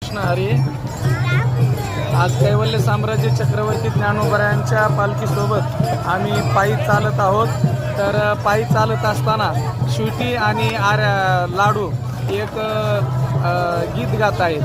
कृष्ण हरी. आज कैवल्य साम्राज्य चक्रवर्ती ज्ञानोबरायांच्या पालखीसोबत आम्ही पायी चालत आहोत. तर पायी चालत असताना स्वीटी आणि लाडू एक गीत गात आहेत.